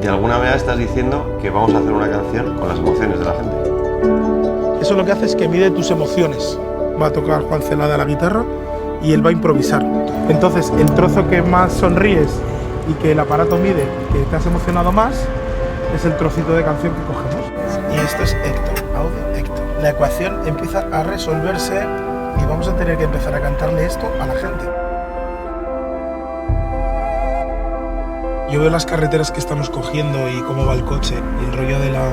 De alguna manera estás diciendo que vamos a hacer una canción con las emociones de la gente. Eso lo que hace es que mide tus emociones. Va a tocar Juan Celada la guitarra y él va a improvisar. Entonces, el trozo que más sonríes y que el aparato mide, que te has emocionado más, es el trocito de canción que cogemos. Y esto es Héctor, audio Héctor. La ecuación empieza a resolverse y vamos a tener que empezar a cantarle esto a la gente. Yo veo las carreteras que estamos cogiendo y cómo va el coche y el rollo de la...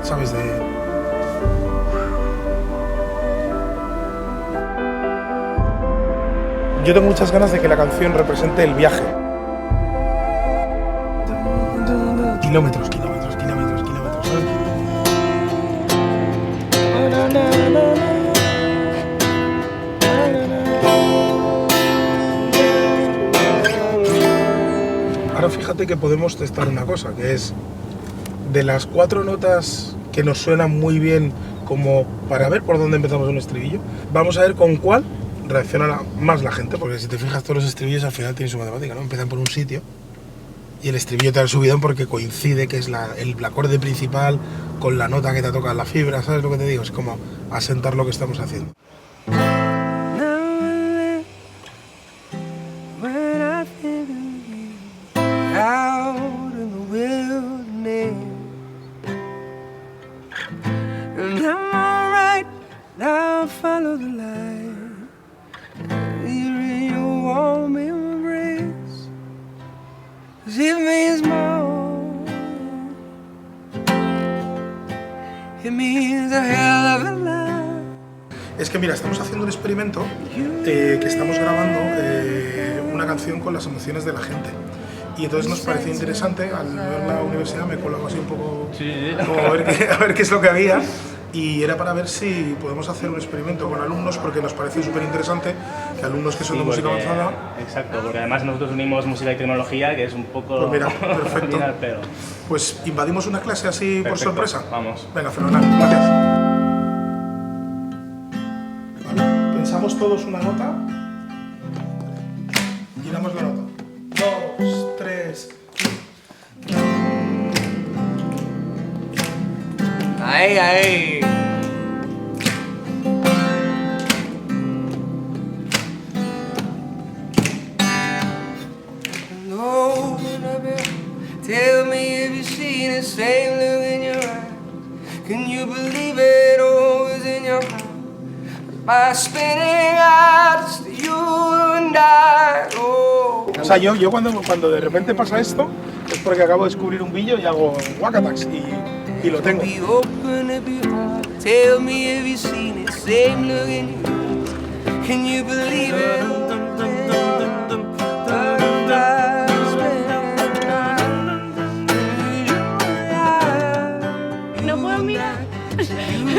¿sabes? Yo tengo muchas ganas de que la canción represente el viaje. Kilómetros, kilómetros, kilómetros, kilómetros, ¿sabes? Ahora fíjate que podemos testar una cosa, que es de las 4 notas que nos suenan muy bien como para ver por dónde empezamos un estribillo, vamos a ver con cuál reacciona más la gente, porque si te fijas todos los estribillos al final tienen su matemática, ¿no? Empiezan por un sitio y el estribillo te da el subidón porque coincide que es el acorde principal con la nota que te toca en la fibra, ¿sabes lo que te digo? Es como asentar lo que estamos haciendo. Es que mira, estamos haciendo un experimento que estamos grabando una canción con las emociones de la gente. Y entonces nos pareció interesante, al ver la universidad me colaba así un poco como a ver qué es lo que había. Y era para ver si podemos hacer un experimento con alumnos, porque nos pareció súper interesante que alumnos que son de música avanzada... Exacto, porque además nosotros unimos música y tecnología, que es un poco... Pues mira, perfecto. Pero... Pues invadimos una clase así por sorpresa. Vamos. Venga, fenomenal, gracias. Vale, pensamos todos una nota y damos la nota. 2, 3... ¡Ay, ay! Tell me if you've seen the same look in your eyes. Can you believe it always in your heart? By spinning out just you and I. Oh. O sea, yo cuando de repente pasa esto es porque acabo de descubrir un billo y hago Wakatax y lo tengo. Tell me if you've seen the same look in your eyes. Can you believe it? No puedo mirar. ¿En serio?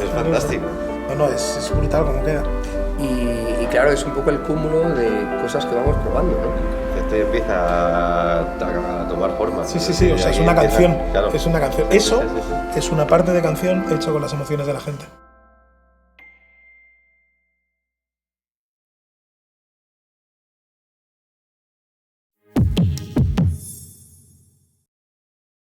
Es fantástico. No, es brutal como queda. Y claro, es un poco el cúmulo de cosas que vamos probando, ¿no? Esto empieza a tomar forma. Sí, o sea, es una canción. Claro. Es una canción. Eso es una parte de canción hecha con las emociones de la gente.